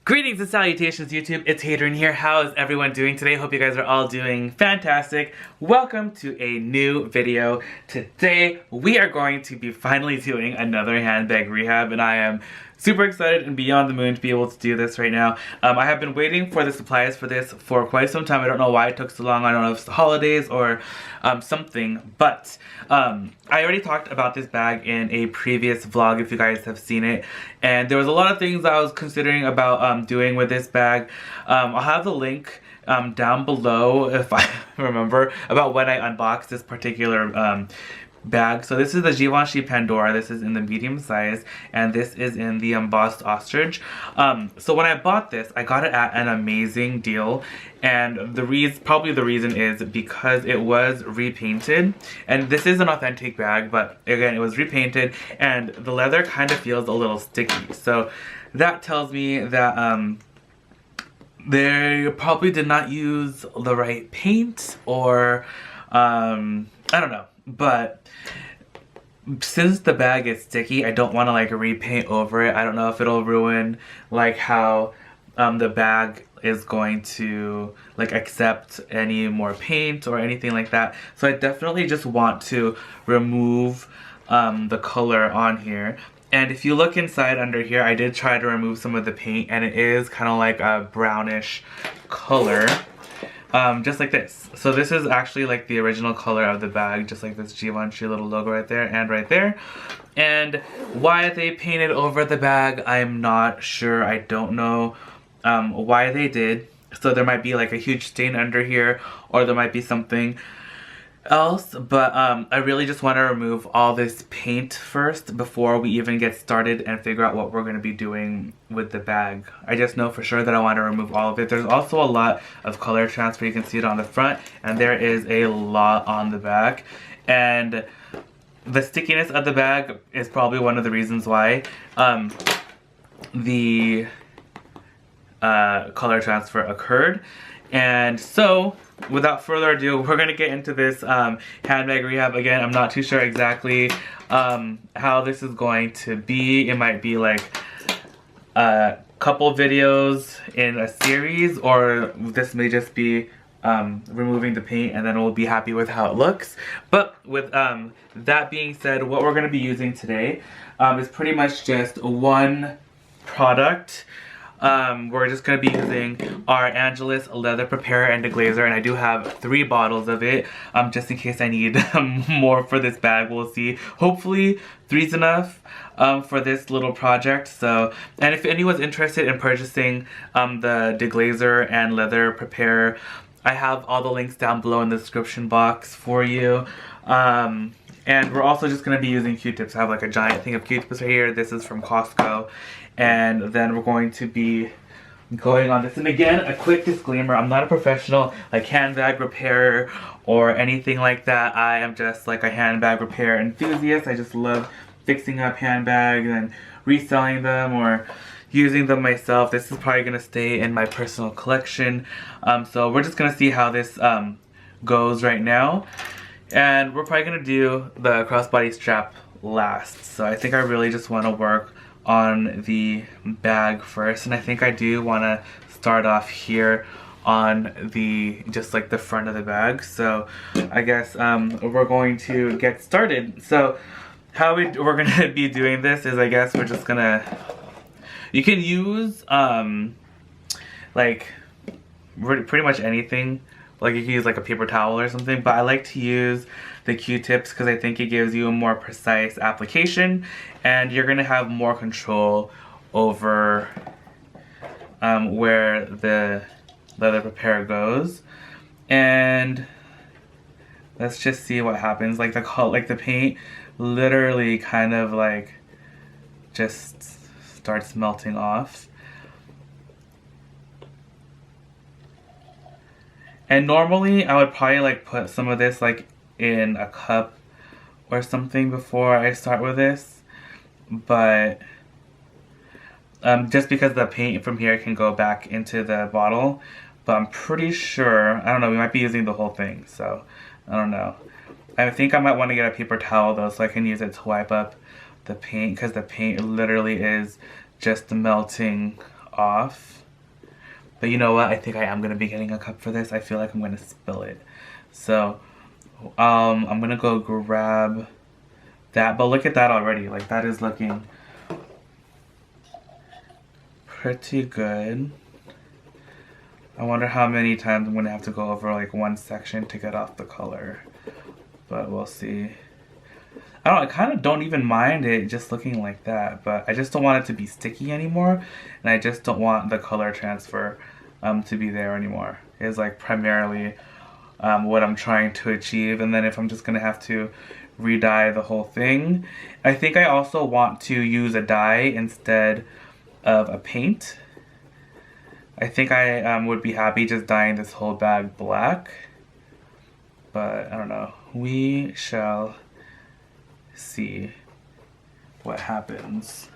Greetings and salutations YouTube, it's Hadrian here. How is everyone doing today? Hope you guys are all doing fantastic. Welcome to a new video. Today we are going to be finally doing another handbag rehab, and I am super excited and beyond the moon to be able to do this right now. I have been waiting for the supplies for this for quite some time. I don't know why it took so long. I don't know if it's the holidays or something, but I already talked about this bag in a previous vlog if you guys have seen it, and there was a lot of things I was considering about doing with this bag. I'll have the link down below if I remember about when I unboxed this particular bag. So this is the Givenchy Pandora. This is in the medium size, and this is in the embossed ostrich. So when I bought this, I got it at an amazing deal, and probably the reason is because it was repainted, and this is an authentic bag, but again, it was repainted, and the leather kind of feels a little sticky. So that tells me that they probably did not use the right paint, or I don't know. But since the bag is sticky, I don't want to like repaint over it. I don't know if it'll ruin like how the bag is going to like accept any more paint or anything like that. So I definitely just want to remove the color on here. And if you look inside under here, I did try to remove some of the paint, and it is kind of like a brownish color. Just like this. So this is actually like the original color of the bag, just like this Givenchy little logo right there and right there. And why they painted over the bag, I'm not sure. I don't know why they did. So there might be like a huge stain under here, or there might be something else, but I really just want to remove all this paint first before we even get started and figure out what we're going to be doing with the bag. I just know for sure that I want to remove all of it. There's also a lot of color transfer. You can see it on the front, and there is a lot on the back, and the stickiness of the bag is probably one of the reasons why the color transfer occurred. And so without further ado, we're going to get into this handbag rehab. Again, I'm not too sure exactly how this is going to be. It might be like a couple videos in a series, or this may just be removing the paint and then we'll be happy with how it looks. But with that being said, what we're going to be using today is pretty much just one product. We're just going to be using our Angelus leather preparer and deglazer, and I do have 3 bottles of it, just in case I need more for this bag. We'll see. Hopefully 3's enough for this little project. So, and if anyone's interested in purchasing the deglazer and leather preparer, I have all the links down below in the description box for you. And we're also just going to be using Q-tips. I have like a giant thing of Q-tips right here. This is from Costco. And then we're going to be going on this. And again, a quick disclaimer, I'm not a professional like handbag repairer or anything like that. I am just like a handbag repair enthusiast. I just love fixing up handbags and reselling them or using them myself. This is probably going to stay in my personal collection. So we're just going to see how this goes right now. And we're probably going to do the crossbody strap last. So I think I really just want to work on the bag first, and I think I do want to start off here on the just like the front of the bag. So I guess we're going to get started. So how we're going to be doing this is, I guess we're just gonna, you can use like pretty much anything. Like you can use like a paper towel or something, but I like to use the Q-tips because I think it gives you a more precise application, and you're gonna have more control over where the leather preparer goes. And let's just see what happens. Like the paint literally kind of like just starts melting off. And normally I would probably like put some of this like in a cup or something before I start with this, but just because the paint from here can go back into the bottle, but I'm pretty sure, I don't know, we might be using the whole thing, so I don't know. I think I might want to get a paper towel though, so I can use it to wipe up the paint, because the paint literally is just melting off. But you know what? I think I am gonna be getting a cup for this. I feel like I'm gonna spill it. So, I'm gonna go grab that. But look at that already. Like, that is looking pretty good. I wonder how many times I'm gonna have to go over like one section to get off the color. But we'll see. I kind of don't even mind it just looking like that, but I just don't want it to be sticky anymore, and I just don't want the color transfer to be there anymore. It's like primarily what I'm trying to achieve, and then if I'm just gonna have to re-dye the whole thing. I think I also want to use a dye instead of a paint. I think I would be happy just dyeing this whole bag black, but I don't know. We shall see what happens.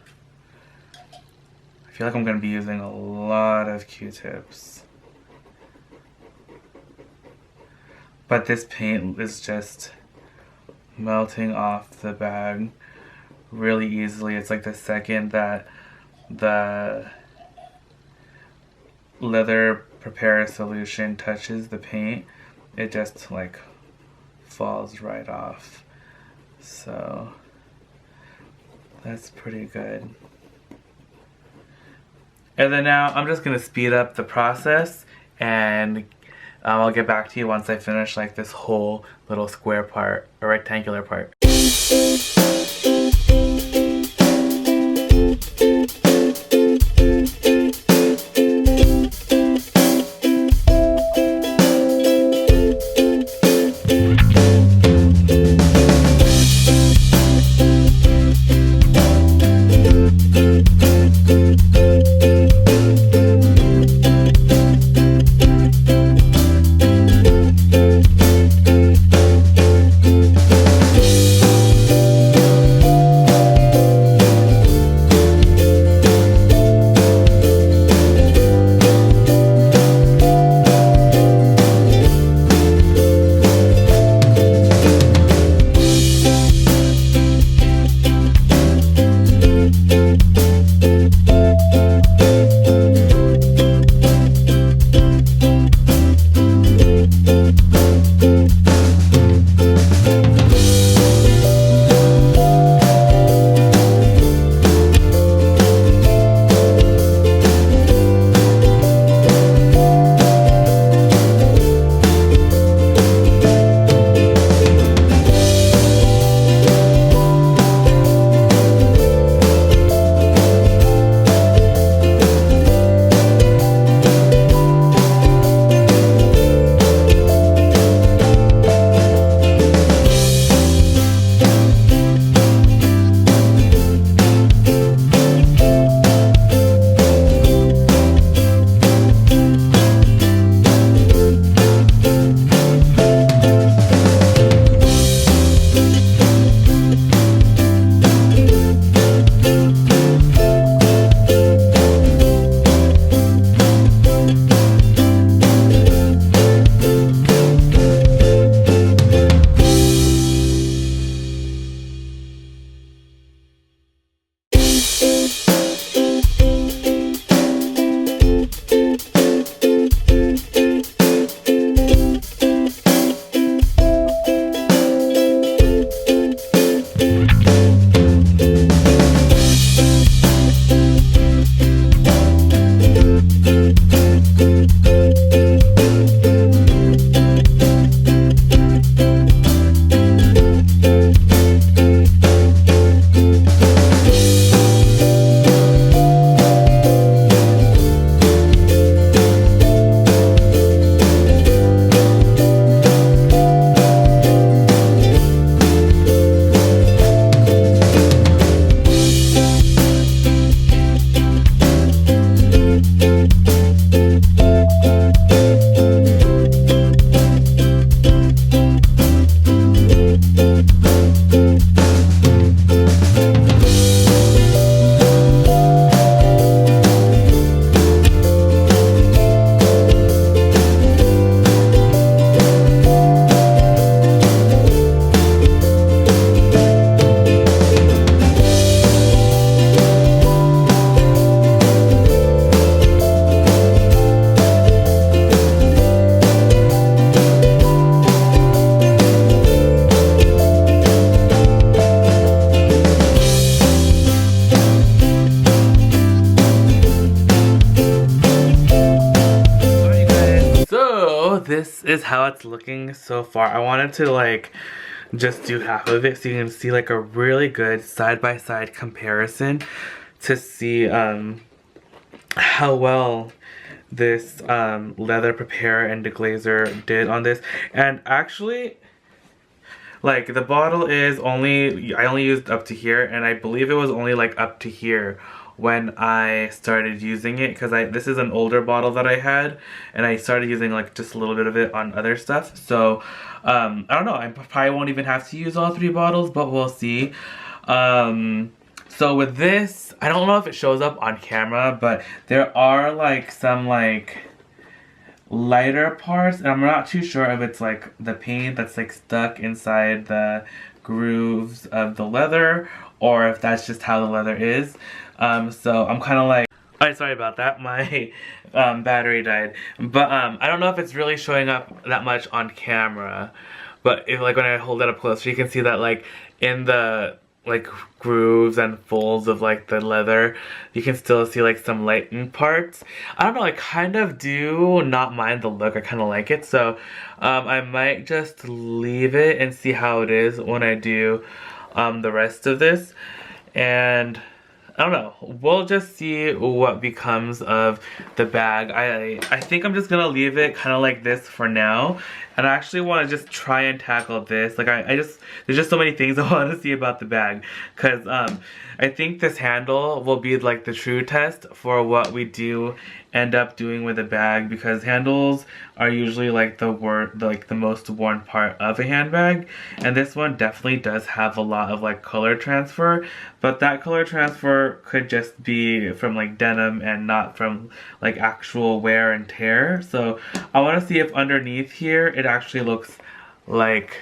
I feel like I'm gonna be using a lot of Q-tips, but this paint is just melting off the bag really easily. It's like the second that the leather preparer solution touches the paint, it just like falls right off. So that's pretty good. And then now I'm just gonna speed up the process, and I'll get back to you once I finish like this whole little square part or rectangular part. this is how it's looking so far. I wanted to like just do half of it so you can see like a really good side-by-side comparison to see how well this leather prepare and deglazer did on this. And actually, like, the bottle is only, I only used up to here, and I believe it was only like up to here when I started using it, because this is an older bottle that I had, and I started using like just a little bit of it on other stuff. So I don't know, I probably won't even have to use all 3 bottles, but we'll see. So with this, I don't know if it shows up on camera, but there are like some like lighter parts, and I'm not too sure if it's like the paint that's like stuck inside the grooves of the leather, or if that's just how the leather is. So I'm kind of like, alright, sorry about that, my battery died. But I don't know if it's really showing up that much on camera, but if like when I hold it up closer, you can see that like in the like grooves and folds of like the leather, you can still see like some lightened parts. I don't know, I kind of do not mind the look. I kind of like it, so I might just leave it and see how it is when I do the rest of this. And I don't know, we'll just see what becomes of the bag. I think I'm just gonna leave it kind of like this for now, and I actually want to just try and tackle this. Like there's just so many things I want to see about the bag, because I think this handle will be like the true test for what we do end up doing with a bag, because handles are usually like the most worn part of a handbag, and this one definitely does have a lot of like color transfer, but that color transfer could just be from like denim and not from like actual wear and tear. So I want to see if underneath here it actually looks like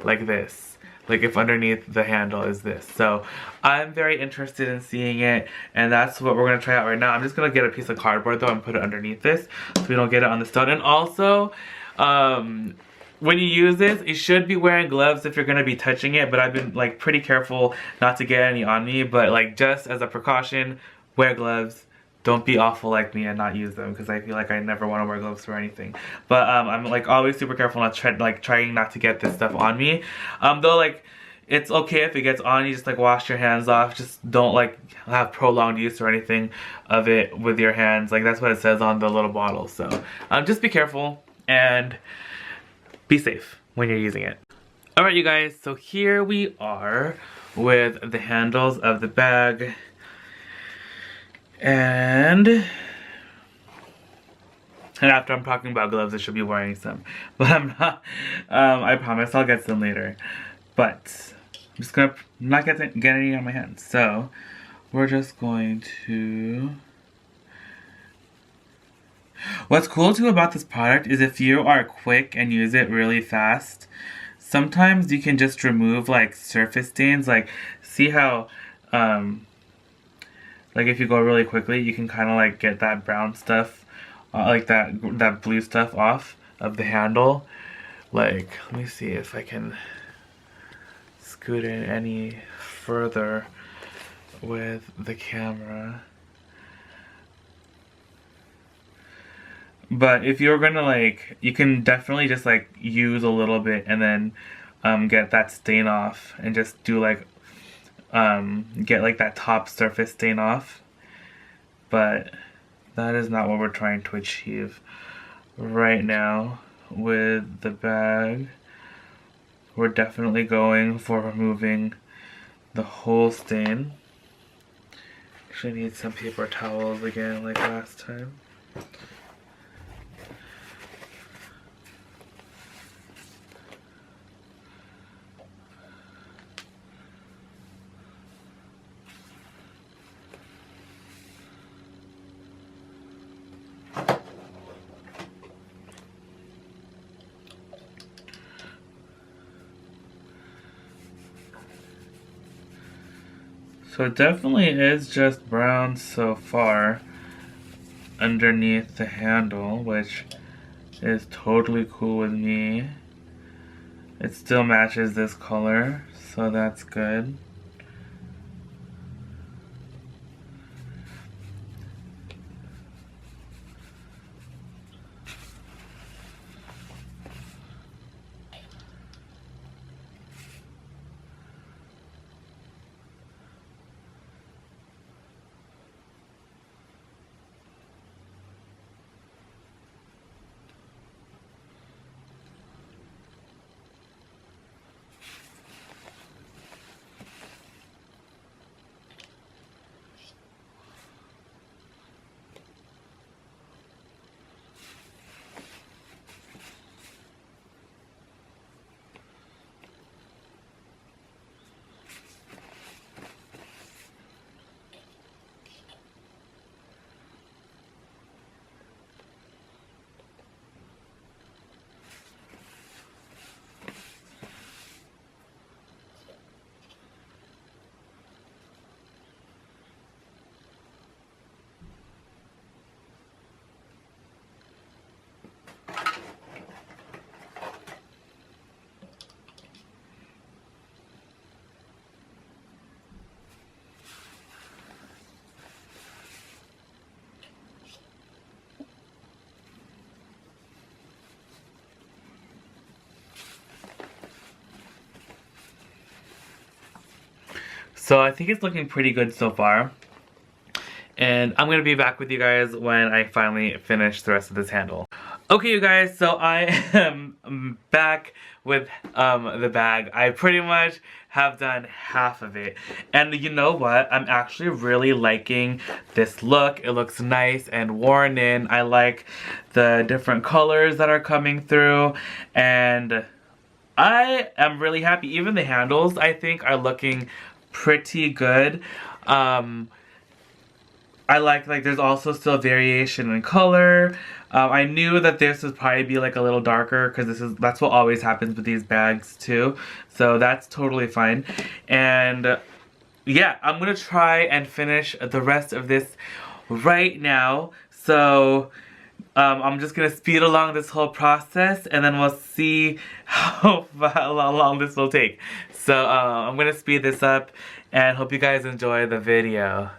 this. Like if underneath the handle is this. So I'm very interested in seeing it, and that's what we're going to try out right now. I'm just going to get a piece of cardboard though and put it underneath this so we don't get it on the stone. And also, when you use this, you should be wearing gloves if you're going to be touching it, but I've been like pretty careful not to get any on me. But like just as a precaution, wear gloves. Don't be awful like me and not use them, because I feel like I never want to wear gloves for anything. But I'm like always super careful not trying not to get this stuff on me. Though like it's okay if it gets on you, just like wash your hands off. Just don't like have prolonged use or anything of it with your hands. Like that's what it says on the little bottle. So just be careful and be safe when you're using it. Alright you guys, so here we are with the handles of the bag. And after I'm talking about gloves, I should be wearing some, but I'm not. I promise I'll get some later. But I'm just gonna not get any on my hands. So we're just going to. What's cool too about this product is if you are quick and use it really fast, sometimes you can just remove like surface stains. Like see how like if you go really quickly, you can kind of like get that brown stuff, like that blue stuff off of the handle. Like, let me see if I can scoot in any further with the camera. But if you're gonna like, you can definitely just like use a little bit and then get that stain off and just do like get like that top surface stain off. But that is not what we're trying to achieve right now with the bag. We're definitely going for removing the whole stain. Actually need some paper towels again like last time. So it definitely is just brown so far underneath the handle, which is totally cool with me. It still matches this color, so that's good. So I think it's looking pretty good so far. And I'm gonna be back with you guys when I finally finish the rest of this handle. Okay, you guys, so I am back with the bag. I pretty much have done half of it. And you know what? I'm actually really liking this look. It looks nice and worn in. I like the different colors that are coming through. And I am really happy. Even the handles, I think, are looking pretty good. I like there's also still variation in color. I knew that this would probably be like a little darker because that's what always happens with these bags too. So that's totally fine. And yeah, I'm gonna try and finish the rest of this right now. So I'm just gonna speed along this whole process and then we'll see how long this will take. So I'm gonna speed this up and hope you guys enjoy the video.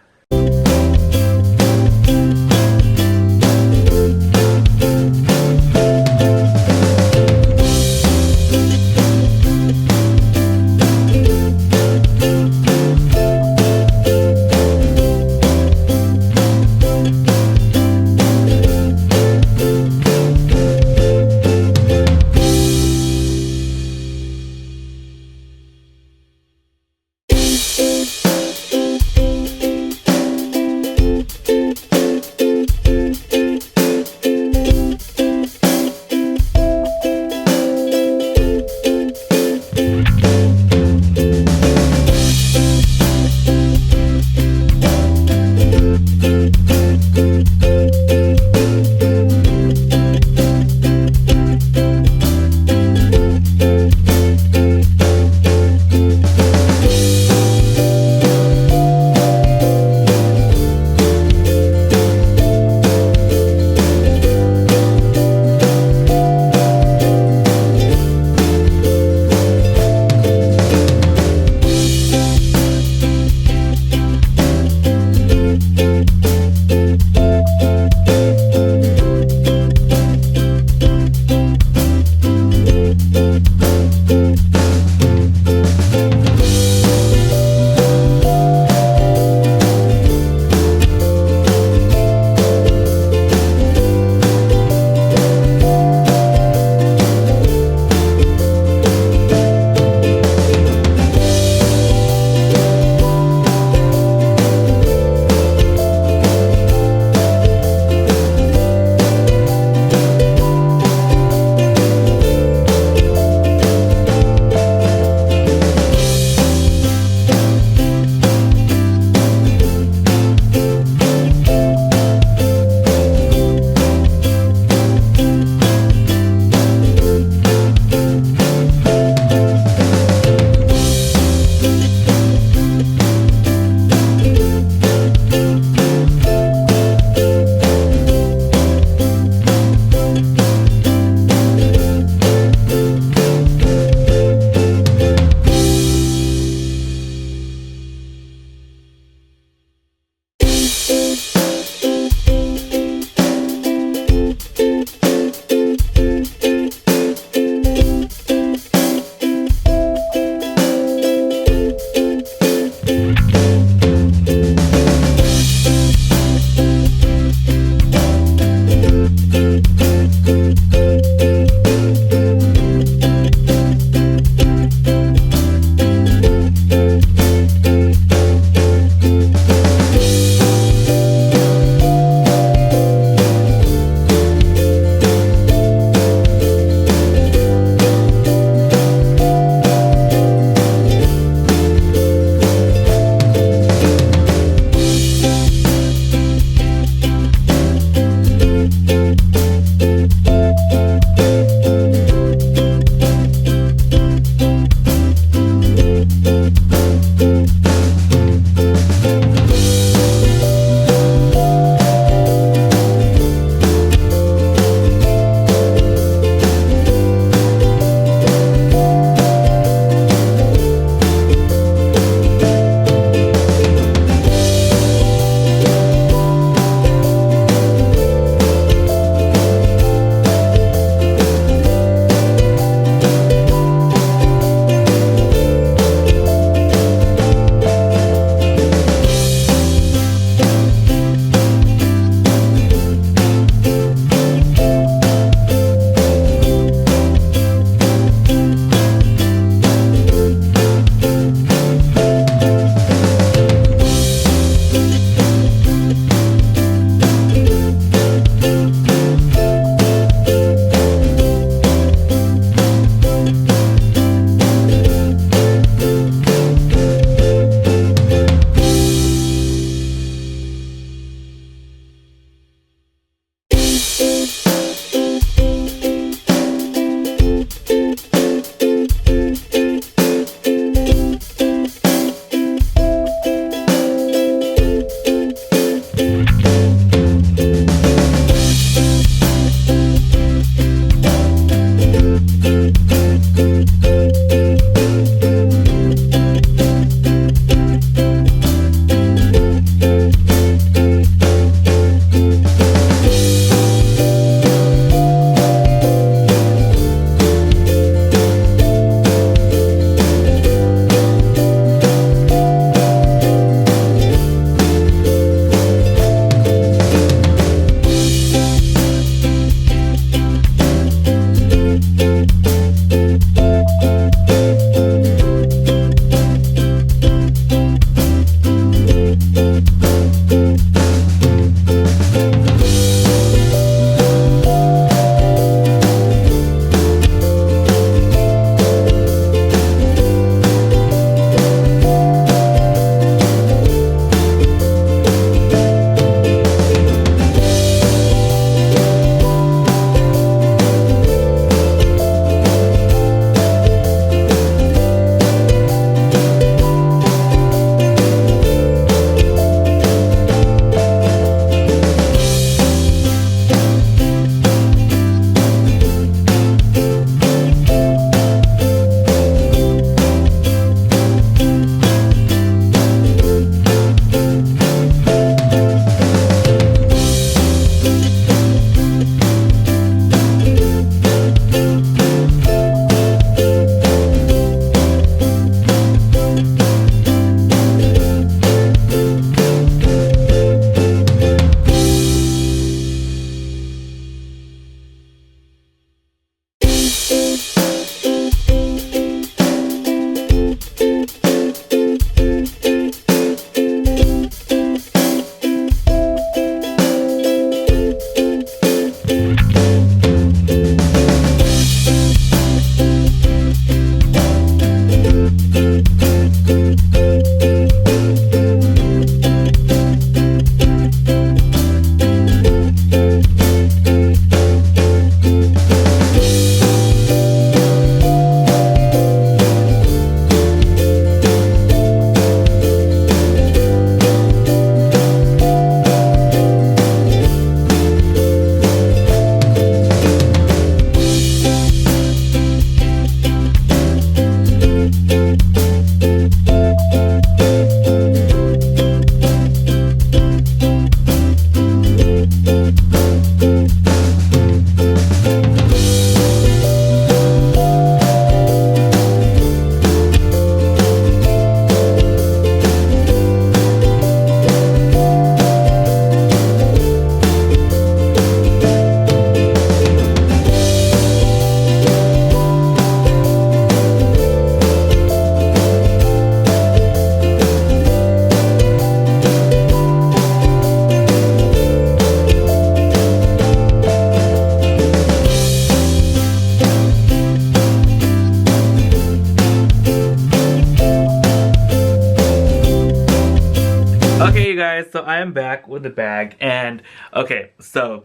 I am back with the bag, and okay, so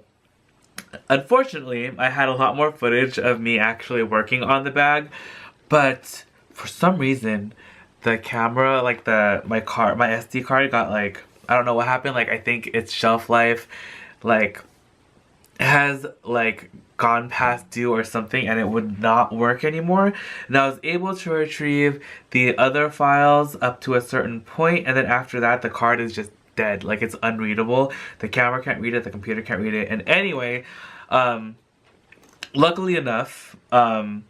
unfortunately I had a lot more footage of me actually working on the bag, but for some reason the camera, like my SD card got like, I don't know what happened, like I think its shelf life like has like gone past due or something, and it would not work anymore. And I was able to retrieve the other files up to a certain point, and then after that the card is just dead. Like, it's unreadable. The camera can't read it, the computer can't read it. And anyway, luckily enough, well,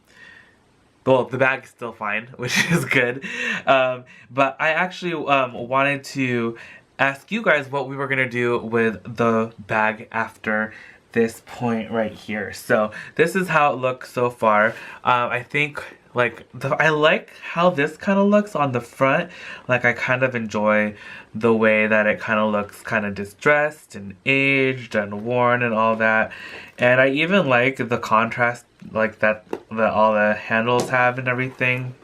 the bag is still fine, which is good. But I actually wanted to ask you guys what we were gonna do with the bag after this point right here. So this is how it looks so far. I think like I like how this kind of looks on the front. Like, I kind of enjoy the way that it kind of looks kind of distressed and aged and worn and all that. And I even like the contrast like that all the handles have and everything.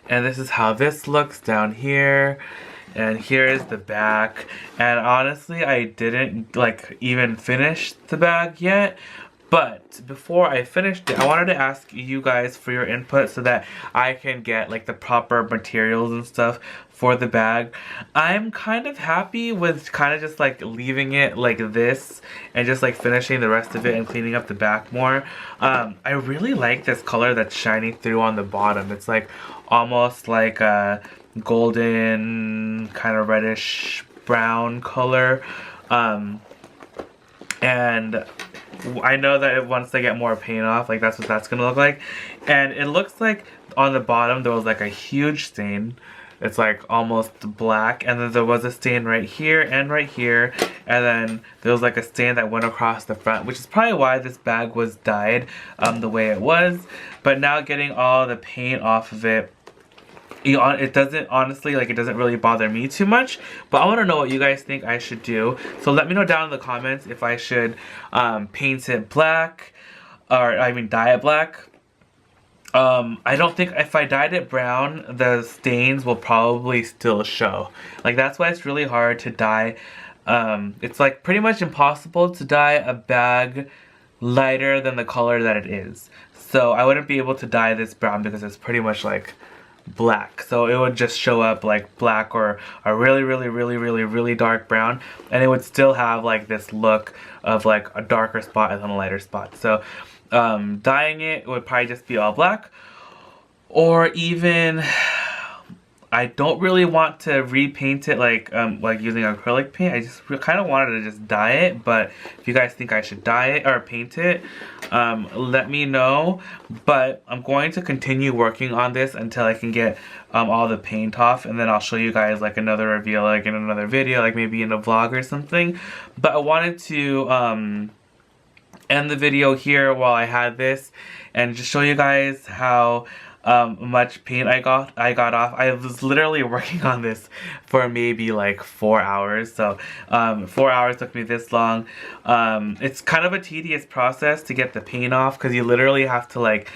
And this is how this looks down here. And here is the back. And honestly, I didn't like even finish the bag yet. But before I finished it, I wanted to ask you guys for your input so that I can get like the proper materials and stuff for the bag. I'm kind of happy with kind of just like leaving it like this and just like finishing the rest of it and cleaning up the back more. I really like this color that's shining through on the bottom. It's like almost like a golden kind of reddish brown color. And I know that once they get more paint off, like that's what that's gonna look like. And it looks like on the bottom there was like a huge stain. It's like almost black, and then there was a stain right here and right here, and then there was like a stain that went across the front, which is probably why this bag was dyed the way it was. But now getting all the paint off of it, it doesn't, honestly, like, it doesn't really bother me too much. But I want to know what you guys think I should do. So let me know down in the comments if I should paint it black, or I mean dye it black. I don't think if I dyed it brown, the stains will probably still show. Like, that's why it's really hard to dye. It's like pretty much impossible to dye a bag lighter than the color that it is. So I wouldn't be able to dye this brown because it's pretty much like black. So it would just show up like black or a really dark brown, and it would still have like this look of like a darker spot and then a lighter spot. So dyeing it would probably just be all black, or even I don't really want to repaint it like using acrylic paint. I just kind of wanted to just dye it. But if you guys think I should dye it or paint it, let me know. But I'm going to continue working on this until I can get all the paint off, and then I'll show you guys like another reveal, like in another video, like maybe in a vlog or something. But I wanted to end the video here while I had this and just show you guys how much paint I got off. I was literally working on this for maybe like 4 hours. So 4 hours took me this long. It's kind of a tedious process to get the paint off, because you literally have to like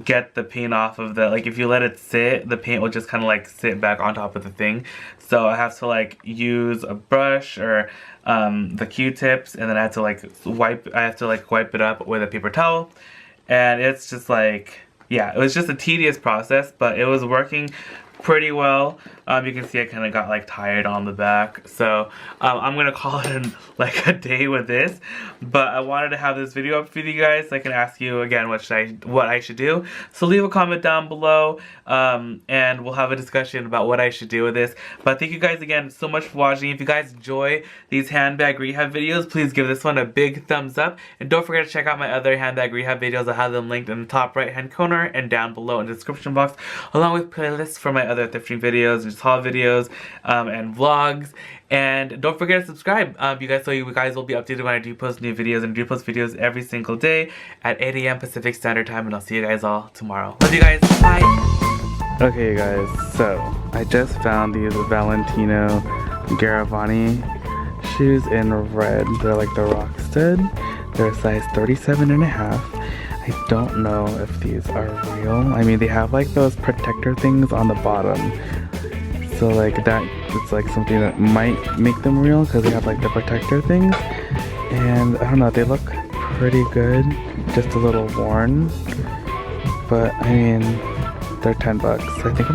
get the paint off of the, like if you let it sit, the paint will just kind of like sit back on top of the thing. So I have to like use a brush or the Q-tips, and then I have to like wipe it up with a paper towel. And it's just like, yeah, it was just a tedious process, but it was working pretty well. You can see I kind of got like tired on the back. So I'm gonna call it like a day with this. But I wanted to have this video up for you guys so I can ask you again what I should do. So leave a comment down below, and we'll have a discussion about what I should do with this. But thank you guys again so much for watching. If you guys enjoy these handbag rehab videos, please give this one a big thumbs up. And don't forget to check out my other handbag rehab videos. I have them linked in the top right hand corner and down below in the description box, along with playlists for my other thrifting videos and just haul videos and vlogs. And don't forget to subscribe, so you guys will be updated when I do post new videos, and I do post videos every single day at 8 AM Pacific Standard Time. And I'll see you guys all tomorrow. Love you guys. Bye. Okay, you guys, so I just found these Valentino Garavani shoes in red. They're like the Rockstead. They're size 37.5. I don't know if these are real. I mean, they have like those protector things on the bottom. So like that, it's like something that might make them real because they have like the protector things. And I don't know, they look pretty good, just a little worn. But I mean, they're $10. I think I'm